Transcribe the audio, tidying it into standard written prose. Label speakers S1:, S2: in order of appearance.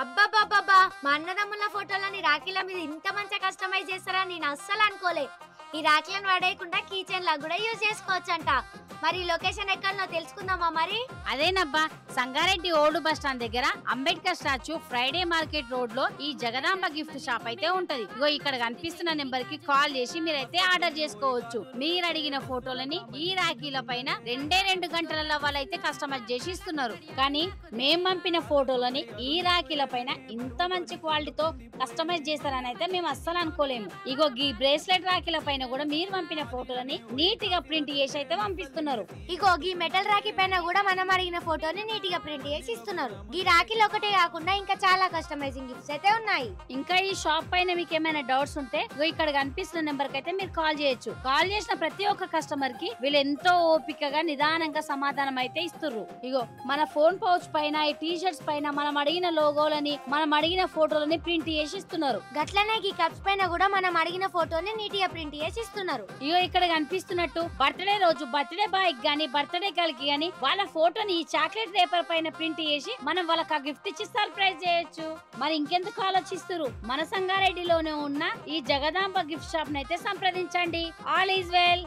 S1: అబ్బబ్బబ్బబ్బా! మా అన్నదమ్ముల ఫోటోలని రాఖీల మీద ఇంత మంచిగా కస్టమైజ్ చేస్తారని నేను అస్సలు అనుకోలే. ఈ రాఖీలను పడేయకుండా కీ చైన్‌లా గూడా యూజ్ చేసుకోవచ్చంట. మరి లొకేషన్ ఎక్కడనో తెలుసుకుందామా మరి?
S2: అదేనబ్బా, సంగారెడ్డి ఓల్డ్ బస్ స్టాండ్ దగ్గర Ambedkar statue Friday market road లో ఈ జగదాంబ గిఫ్ట్ షాప్ అయితే ఉంటది. ఇగో ఇక్కడ కనిపిస్తున్న నెంబర్ కి కాల్ చేసి మీరైతే ఆర్డర్ చేసుకోవచ్చు. మీరు అడిగిన ఫోటోలని ఈ రాఖీల పైన 2 గంటలలో వాళ్ళైతే కస్టమైజ్ చేసి ఇస్తున్నారు. కానీ మేం పంపిన ఫోటోలని ఈ రాఖీల పైన ఇంత మంచి క్వాలిటీతో కస్టమైజ్ చేస్తారని అయితే మేము అస్సలు అనుకోలేము. ఇగో ఈ బ్రేస్లెట్ రాఖీల పైన కూడా మీరు పంపిన ఫోటోలని నీట్ గా ప్రింట్ చేసి అయితే పంపిస్తున్నారు.
S1: ఇగో గీ మెటల్ రాఖీ పైన కూడా మనం అడిగిన ఫోటోని నీట్ గా ప్రింట్ చేసి ఇస్తున్నారు. ఈ రాఖీలు ఒకటే కాకుండా ఇంకా చాలా కస్టమైజింగ్ గిఫ్ట్స్ అయితే ఉన్నాయి.
S2: ఇంకా ఈ షాప్ పైన మీకు ఏమైనా డౌట్స్ ఉంటే ఇగో ఇక్కడ కనిపిస్తున్న నెంబర్ కి అయితే మీరు కాల్ చేయొచ్చు. కాల్ చేసిన ప్రతి ఒక్క కస్టమర్ కి వీళ్ళు ఎంతో ఓపికగా నిదానంగా సమాధానం అయితే ఇస్తుర్రు. ఇగో మన ఫోన్ పౌచ్ పైన ఈ టీ షర్ట్స్ పైన మనం అడిగిన లోగోలని మనం అడిగిన ఫోటోలని ప్రింట్ చేసి ఇస్తున్నారు.
S1: గట్లనే ఈ కప్స్ పైన కూడా మనం అడిగిన ఫోటోని నీట్ గా ప్రింట్ చేసి ఇస్తున్నారు.
S2: ఇగో ఇక్కడ కనిపిస్తున్నట్టు బర్త్డే రోజు బర్త్డే బాయ్ గానీ బర్త్డే గర్ల్ కి గానీ వాళ్ళ ఫోటోని ఈ చాక్లెట్ పేపర్ పైన ప్రింట్ చేసి మనం వాళ్ళకి ఆ గిఫ్ట్ ఇచ్చి సర్ప్రైజ్ చేయొచ్చు. మరి ఇంకెందుకు ఆలోచిస్తున్నారు? మన సంగారెడ్డిలోనే ఉన్న ఈ జగదాంబ గిఫ్ట్ షాప్ నైతే సంప్రదించండి. All is well.